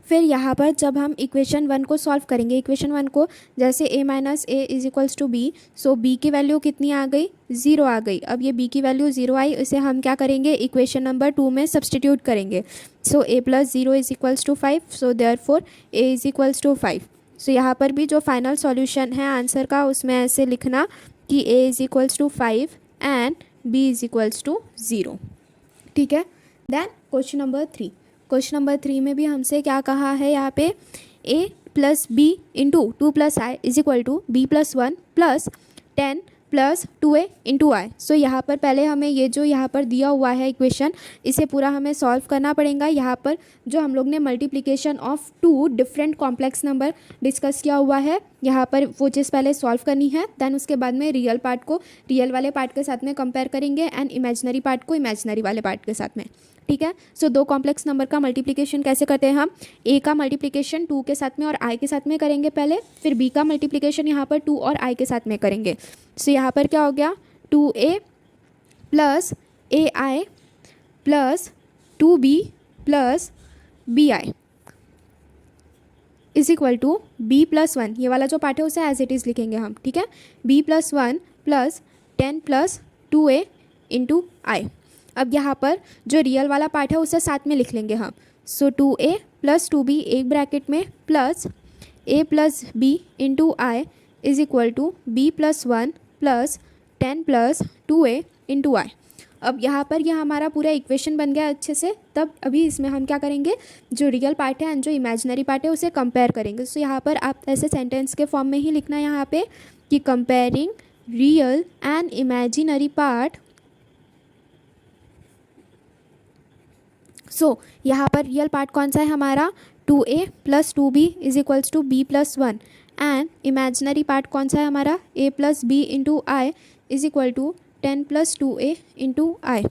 फिर यहाँ पर जब हम इक्वेशन 1 को सॉल्व करेंगे, इक्वेशन 1 को जैसे a minus a is equals to b, so b की वैल्यू कितनी आ गई, 0 आ गई। अब ये b की वैल्यू 0 आई, इसे हम क्या करेंगे इक्वेशन नंबर 2 में सब्सटीट्यूट करेंगे। So a plus 0 is equals to 5, so therefore a is equals to 5। So यहाँ पर भी जो फाइनल सॉल्यूशन है आंसर का, उसमें ऐसे लिखना कि a is equals to 5 and b is equals to 0। ठीक है, then question number 3। Question number 3 में भी हमसे क्या कहा है यहाँ पे, a plus B into 2 plus I is equal to B plus 1 plus 10 plus 2a into I. So यहाँ पर पहले हमें ये जो यहाँ पर दिया हुआ है इक्वेशन, इसे पूरा हमें सॉल्व करना पड़ेगा। यहाँ पर जो हम लोग ने multiplication of 2 different complex number discuss किया हुआ है, यहाँ पर वो चीज़ पहले सॉल्व करनी है। देन उसके बाद में रियल पार्ट को रियल वाले पार्ट के साथ में कंपेयर करेंगे एंड इमेजिनरी पार्ट को इमेजिनरी वाले पार्ट के साथ में। ठीक है, सो 2 कॉम्प्लेक्स नंबर का मल्टीप्लिकेशन कैसे करते हैं हम, a का मल्टीप्लिकेशन 2 के साथ में और i के साथ में करेंगे पहले, फिर b का मल्टीप्लिकेशन यहाँ पर 2 और i के साथ में करेंगे। सो यहाँ पर क्या हो गया, 2a plus ai plus 2b plus bi is equal to b plus 1, ये वाला जो पार्ट है उसे एज इट इज़ लिखेंगे हम। ठीक है, b plus 1 plus 10 plus 2a into I. अब यहाँ पर जो रियल वाला पार्ट है उसे साथ में लिख लेंगे हम। सो 2a प्लस 2b एक ब्रैकेट में plus a plus b into I is equal to b plus 1 plus 10 plus 2a into I. अब यहाँ पर यह हमारा पूरा इक्वेशन बन गया अच्छे से। तब अभी इसमें हम क्या करेंगे, जो रियल पार्ट है एंड जो इमेजिनरी पार्ट है उसे कंपेयर करेंगे। सो यहाँ पर आप ऐसे सेंटेंस के फॉर्म में ही लिखना है यहाँ पे कि comparing real and imaginary part. So यहाँ पर रियल पार्ट कौन सा है हमारा, 2a plus 2b is equals to b plus 1 and imaginary part कौन सा है हमारा, a plus b into I is equal to 10 plus 2a into I.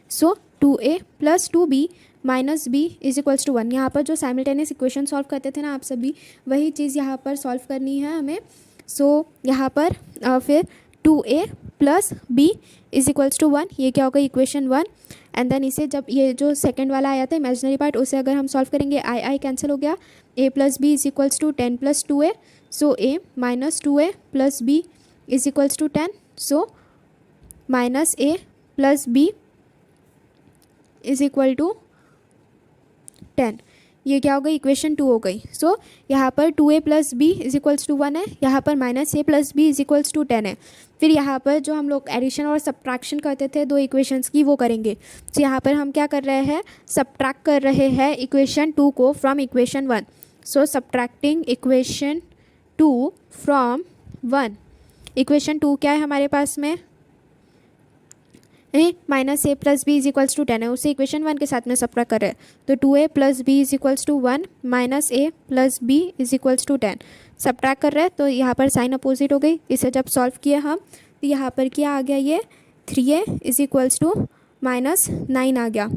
So 2a plus 2b minus b is equals to 1। यहाँ पर जो simultaneous equation solve करते थे ना आप सभी, वही चीज़ यहाँ पर सॉल्व करनी है हमें। सो यहाँ पर फिर 2a plus b is equals to 1, ये क्या होगा इक्वेशन 1। एंड देन इसे जब ये जो सेकंड वाला आया था इमेजिनरी पार्ट, उसे अगर हम सॉल्व करेंगे आई कैंसिल हो गया, a plus B is equals to 10 plus 2a। So a minus 2a plus b is equals to 10। So minus a plus b is equal to 10, ये क्या हो गई इक्वेशन 2 हो गई। सो यहाँ पर 2a plus B is equals to 1 है, यहाँ पर minus a plus B is equals to 10 है। फिर यहाँ पर जो हम लोग एडिशन और सब्ट्रैक्शन करते थे 2 इक्वेशंस की, वो करेंगे। तो यहाँ पर हम क्या कर रहे हैं, सब्ट्रैक्ट कर रहे हैं इक्वेशन 2 को from equation 1। So subtracting equation 2 from 1। Equation 2 क्या है हमारे पास में, minus A plus B is equals to 10 है, उसे इक्वेशन 1 के साथ में सब्ट्रैक्ट कर रहे हैं। तो 2a plus B is equals to 1 minus A plus B is equals to 10 subtract कर रहे हैं। तो यहाँ पर साइन अपोजिट हो गई। इसे जब सॉल्व किया हम तो यहाँ पर क्या आ गया, ये 3a is equals to minus 9 आ गया।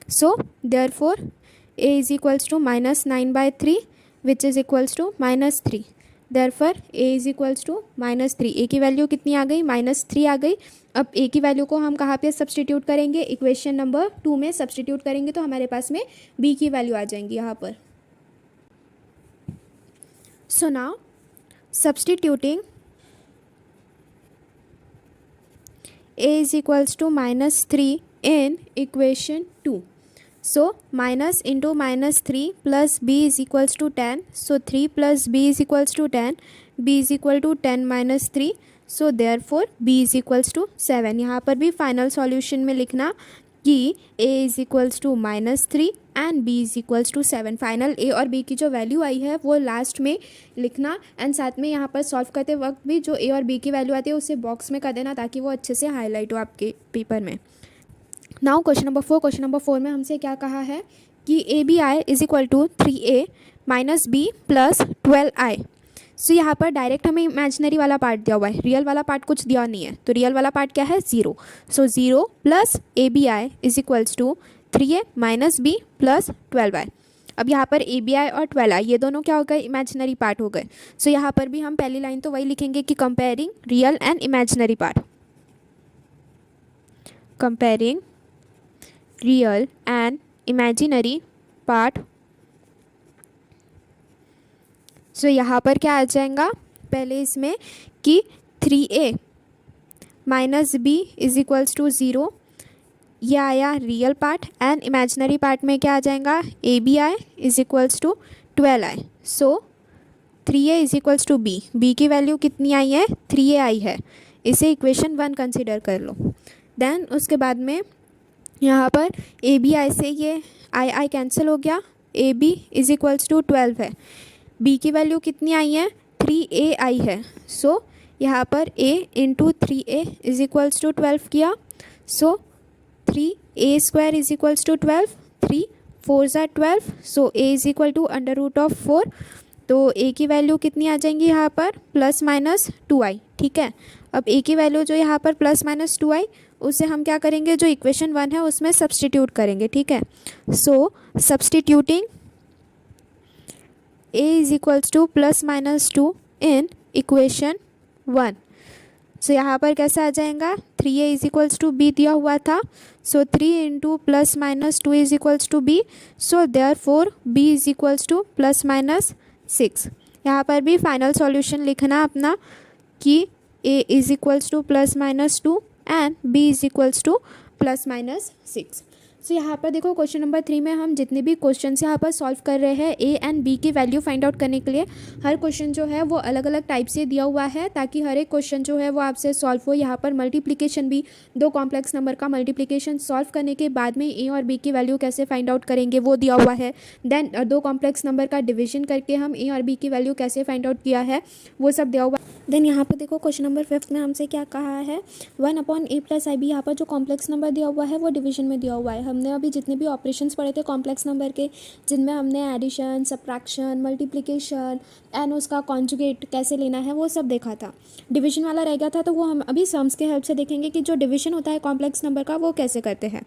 So therefore a is equals to minus 9/3 which is equals to minus 3। Therefore a is equals to minus 3। a की वैल्यू कितनी आ गई, माइनस 3 आ गई। अब a की वैल्यू को हम कहाँ पे सब्सटीट्यूट करेंगे, इक्वेशन नंबर 2 में सब्सटीट्यूट करेंगे तो हमारे पास में b की वैल्यू आ जाएंगी यहाँ पर। So now substituting a is equals to minus 3 in equation 2। So minus into -3 plus b is equals to 10. So 3 plus b is equals to 10. b is equal to 10 minus 3. So therefore b is equals to 7. यहाँ पर भी final solution में लिखना कि a is equals to -3 and b is equals to 7. Final a और b की जो value आई है वो लास्ट में लिखना एंड साथ में यहाँ पर सॉल्व करते वक्त भी जो a और b की वैल्यू आती है उसे बॉक्स में कर देना ताकि वो अच्छे से हाईलाइट हो आपके पेपर में. Now question number 4. Question number 4 में हमसे क्या कहा है कि ABI is equal to 3A minus B plus 12I. So यहाँ पर डायरेक्ट हमें इमेजिनरी वाला पार्ट दिया हुआ है, रियल वाला पार्ट कुछ दिया नहीं है. तो रियल वाला पार्ट क्या है 0. So 0 plus ABI is equals to 3A minus B plus 12I. अब यहाँ पर ABI और 12I ये दोनों क्या हो गए, इमेजिनरी पार्ट हो गए. सो यहाँ पर भी हम पहली लाइन तो वही लिखेंगे कि comparing real and imaginary part. Comparing real and imaginary part. So यहाँ पर क्या आ जाएगा पहले इसमें कि 3A minus B is equals to 0. यह आया real part and imaginary part में क्या आ जाएगा ABI is equals to 12I. So 3A is equals to B. B की वैल्यू कितनी आई है 3A आई है. इसे इक्वेशन 1 कंसिडर कर लो. देन उसके बाद में यहाँ पर ABI से ये I कैंसिल हो गया. AB इज इक्वल्स टू 12 है. B की वैल्यू कितनी आई है 3A आई है. सो यहाँ पर A into 3A is equals to 12 किया. So 3A square is equals to 12. 3 4 ज़ा 12. So A is equal to under root of 4. तो A की वैल्यू कितनी आ जाएंगी यहाँ पर प्लस माइनस 2I. ठीक है. अब A की वैल्यू जो यहाँ पर प्लस माइनस 2I उसे हम क्या करेंगे जो इक्वेशन 1 है उसमें सब्सटीट्यूट करेंगे. ठीक है. So substituting A is equals to plus minus 2 in equation 1. So यहाँ पर कैसा आ जाएगा 3A is equals to B दिया हुआ था. So 3 into plus minus 2 is equals to B. So therefore B is equals to plus minus 6. यहाँ पर भी फाइनल सॉल्यूशन लिखना अपना कि A is equals to plus minus 2 and B is equals to plus minus 6. सो यहाँ पर देखो question number 3 में हम जितने भी क्वेश्चंस यहाँ पर सॉल्व कर रहे हैं A एंड B की वैल्यू फाइंड आउट करने के लिए हर क्वेश्चन जो है वो अलग अलग टाइप से दिया हुआ है ताकि हर एक क्वेश्चन जो है वो आपसे सॉल्व हो. यहाँ पर मल्टीप्लिकेशन भी दो कॉम्प्लेक्स नंबर का मल्टीप्लिकेशन सॉल्व करने के बाद में A और B की वैल्यू कैसे फाइंड आउट करेंगे वो दिया हुआ है. देन दो कॉम्प्लेक्स नंबर का डिविजन करके हम A और B की वैल्यू कैसे फाइंड आउट किया है वो सब दिया हुआ. देन यहाँ पर देखो क्वेश्चन नंबर 5 में हमसे क्या कहा है 1/a प्लस IB. यहाँ पर जो कॉम्प्लेक्स नंबर दिया हुआ है वो डिवीजन में दिया हुआ है. हमने अभी जितने भी ऑपरेशंस पढ़े थे कॉम्प्लेक्स नंबर के जिनमें हमने एडिशन सब्ट्रैक्शन मल्टीप्लिकेशन एंड उसका कॉन्जुगेट कैसे लेना है वो सब देखा था. डिवीजन वाला रह गया था तो वो हम अभी सम्स के हेल्प से देखेंगे कि जो डिवीजन होता है कॉम्प्लेक्स नंबर का वो कैसे करते हैं.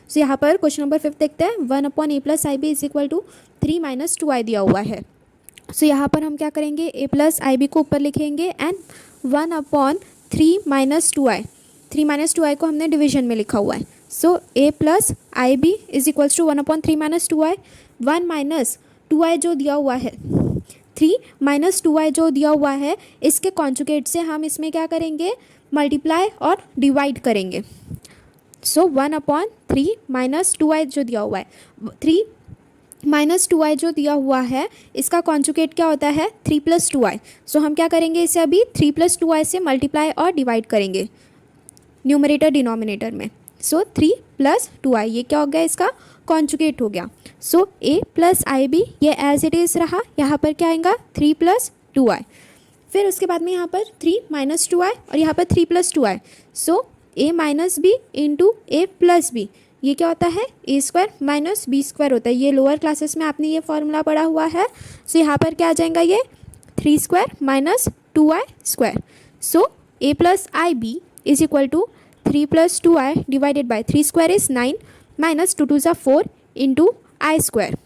सो यहाँ पर क्वेश्चन नंबर 5 देखते हैं 1/a plus IB is equal to 3 minus 2I दिया हुआ है. सो यहाँ पर हम क्या करेंगे A प्लस IB को ऊपर लिखेंगे and 1/3 minus 2I. 3 minus 2I को हमने डिवीजन में लिखा हुआ है. So A plus IB is equals to 1/3 minus 2I. 1 minus 2I जो दिया हुआ है 3 माइनस 2I जो दिया हुआ है इसके कॉन्जुगेट से हम इसमें क्या करेंगे मल्टीप्लाई और डिवाइड करेंगे. सो 1/3 माइनस 2I जो दिया हुआ है 3 माइनस 2I जो दिया हुआ है इसका कॉन्जुगेट क्या होता है 3 प्लस 2I. सो हम क्या करेंगे इसे अभी 3 प्लस 2I से मल्टीप्लाई और डिवाइड करेंगे न्यूमरेटर डिनोमिनेटर में. सो 3 प्लस 2I ये क्या हो गया इसका कॉन्जुगेट हो गया. सो A प्लस IB ये एज इट इज़ रहा. यहाँ पर क्या आएगा 3 प्लस 2I. फिर उसके बाद में यहाँ पर 3 माइनस 2I और यहाँ पर 3 plus 2I. So A minus B into A plus B ये क्या होता है A square minus B square होता है. ये लोअर क्लासेस में आपने ये फॉर्मूला पढ़ा हुआ है. सो यहाँ पर क्या आ जाएगा ये 3 square minus 2I square. So A plus IB is equal to 3 plus 2I divided by 3 square is 9 minus 2 ज़ा 4 इंटू I स्क्वायर.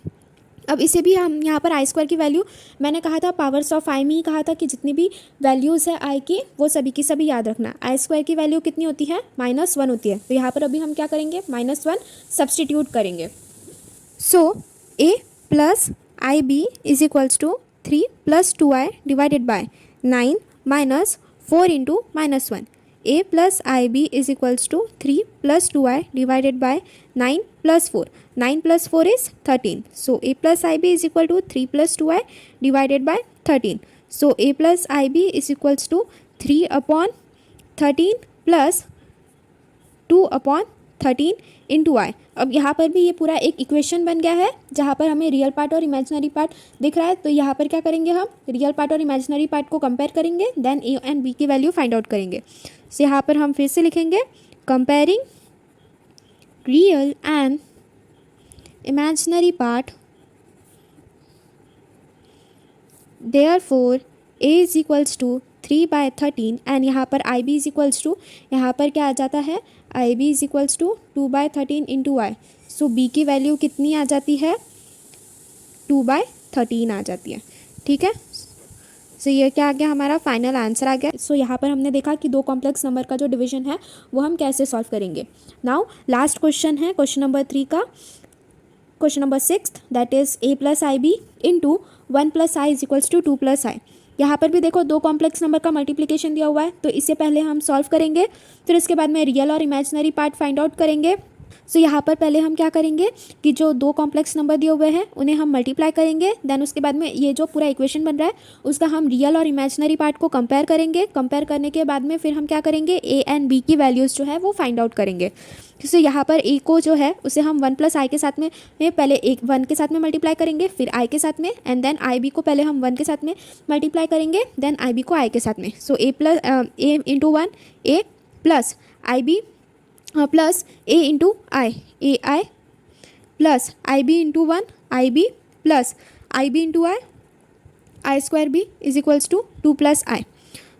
अब इसे भी हम यहाँ पर I स्क्वायर की वैल्यू मैंने कहा था पावर्स ऑफ I में ही कहा था कि जितनी भी वैल्यूज़ है I की वो सभी की सभी याद रखना. I स्क्वायर की वैल्यू कितनी होती है -1 होती है. तो यहाँ पर अभी हम क्या करेंगे -1 सब्सटीट्यूट करेंगे. So A plus IB is equals to 3 plus 2I divided by 9 minus 4 into -1. a plus ib is equals to 3 plus 2i divided by 9 plus 4. 9 plus 4 is 13. So a plus ib is equal to 3 plus 2i divided by 13. So a plus ib is equals to 3 upon 13 plus 2 upon 13 into I. अब यहाँ पर भी ये पूरा एक equation बन गया है जहाँ पर हमें रियल पार्ट और इमेजिनरी पार्ट दिख रहा है. तो यहाँ पर क्या करेंगे, हम रियल पार्ट और इमेजिनरी पार्ट को कंपेयर करेंगे, देन ए एंड बी की वैल्यू फाइंड आउट करेंगे. सो यहाँ पर हम फिर से लिखेंगे comparing real and imaginary part, therefore a is equals to 3/13 and यहाँ पर I B is equals to, यहाँ पर क्या आ जाता है, I B is equals to 2/13 into I. So B की वैल्यू कितनी आ जाती है, 2/13 आ जाती है. ठीक है. सो ये क्या आ गया, हमारा फाइनल आंसर आ गया. सो यहाँ पर हमने देखा कि दो कॉम्प्लेक्स नंबर का जो डिवीजन है वो हम कैसे सॉल्व करेंगे. नाउ लास्ट क्वेश्चन है क्वेश्चन नंबर 3 का, question number 6, that is a plus i b into 1 plus I is equals to 2 plus i. यहाँ पर भी देखो दो कॉम्प्लेक्स नंबर का मल्टीप्लिकेशन दिया हुआ है, तो इससे पहले हम सॉल्व करेंगे, फिर उसके बाद में रियल और इमेजिनरी पार्ट फाइंड आउट करेंगे. सो यहाँ पर पहले हम क्या करेंगे कि जो दो कॉम्प्लेक्स नंबर दिए हुए हैं उन्हें हम मल्टीप्लाई करेंगे, देन उसके बाद में ये जो पूरा इक्वेशन बन रहा है उसका हम रियल और इमेजिनरी पार्ट को कंपेयर करेंगे. कंपेयर करने के बाद में फिर हम क्या करेंगे, ए एंड बी की वैल्यूज़ जो है वो फाइंड आउट करेंगे. तो यहाँ पर ए को जो है उसे हम 1 प्लस आई के साथ में पहले एक 1 के साथ में मल्टीप्लाई करेंगे, फिर आई के साथ में, एंड देन आई बी को पहले हम 1 के साथ में मल्टीप्लाई करेंगे, देन आई बी को आई के साथ में. So a plus a into 1 a plus i b plus a into i, a i plus i b into 1 i b plus i b into I square b is equals to 2 plus i.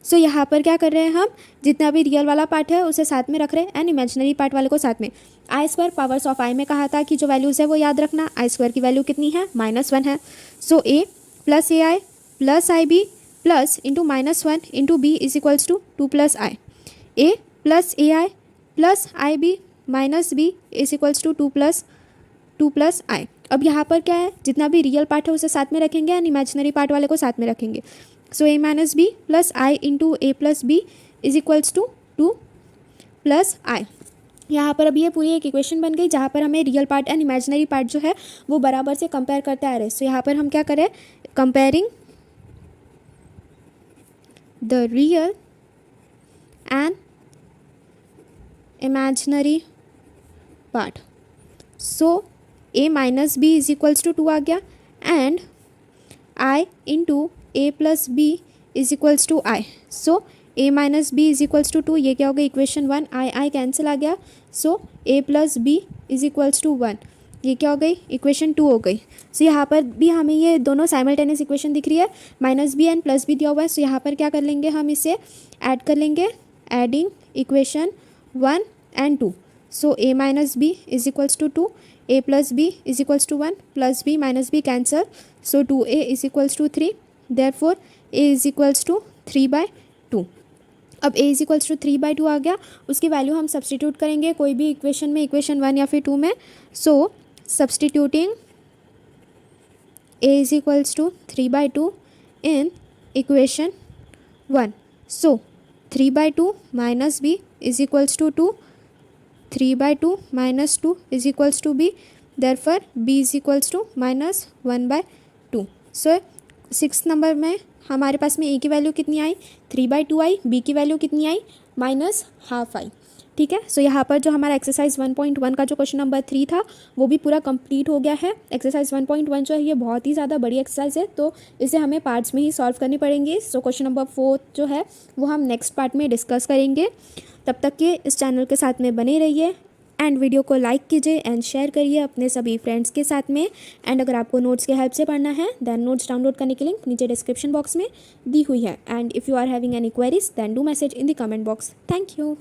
So यहाँ पर क्या कर रहे हैं, हम जितना भी real वाला पार्ट है उसे साथ में रख रहे हैं एंड इमेजिनरी पार्ट वाले को साथ में. आई स्क्वायर पावर्स ऑफ आई में कहा था कि जो वैल्यूज़ है वो याद रखना. आई स्क्वायर की वैल्यू कितनी है, -1 है. So a plus a i plus i b plus into -1 into b is equals to 2 plus i. A plus a i plus i b minus B is equals to 2 plus i. अब यहाँ पर क्या है, जितना भी real part है उसे साथ में रखेंगे एंड इमेजिनरी पार्ट वाले को साथ में रखेंगे. So a minus B plus i into A plus B is equals to 2 plus i. यहाँ पर अब ये पूरी एक इक्वेशन बन गई जहाँ पर हमें real part and imaginary part जो है वो बराबर से कंपेयर करते आ रहे हैं. सो यहाँ पर हम क्या करें, comparing the real and imaginary part. So a minus B is equals to 2 आ गया and i into A plus B is equals to I. So a minus B is equals to 2, ये क्या हो गया, इक्वेशन 1, आई cancel आ गया. So a plus B is equals to 1, ये क्या हो गई, इक्वेशन 2 हो गई. सो यहाँ पर भी हमें ये दोनों साइमल्टेनियस इक्वेशन दिख रही है, minus B and plus B दिया हुआ है. सो यहाँ पर क्या कर लेंगे, हम इसे ऐड कर लेंगे, adding equation 1 and 2. So a minus b is equals to 2, a plus b is equals to 1, plus b minus b cancel. So 2a is equals to 3. Therefore a is equals to 3/2. अब a is equals to 3/2 आ गया, उसकी value हम substitute करेंगे कोई भी equation में, equation 1 या फिर 2 में. सो substituting a is equals to 3/2 in equation 1. So 3/2 minus b is equals to 2. 3/2 minus 2 is equals to b. Therefore b is equals to -1/2. So 6 number में हमारे पास में a की वैल्यू कितनी आई, 3/2 आई, b की वैल्यू कितनी आई, -12 आई. ठीक है. सो यहाँ पर जो हमारा एक्सरसाइज 1.1 का जो क्वेश्चन नंबर 3 था वो भी पूरा कंप्लीट हो गया है. एक्सरसाइज 1.1 जो है ये बहुत ही ज़्यादा बड़ी एक्सरसाइज है, तो इसे हमें पार्ट्स में ही सॉल्व करनी पड़ेंगी. सो क्वेश्चन नंबर 4 जो है वो हम नेक्स्ट पार्ट में डिस्कस करेंगे. तब तक के इस चैनल के साथ में बने रहिए एंड वीडियो को लाइक कीजिए एंड शेयर करिए अपने सभी फ्रेंड्स के साथ में. एंड अगर आपको नोट्स के हेल्प से पढ़ना है देन नोट्स डाउनलोड करने की लिंक नीचे डिस्क्रिप्शन बॉक्स में दी हुई है. And if you are having any queries then do message in the comment box. Thank you.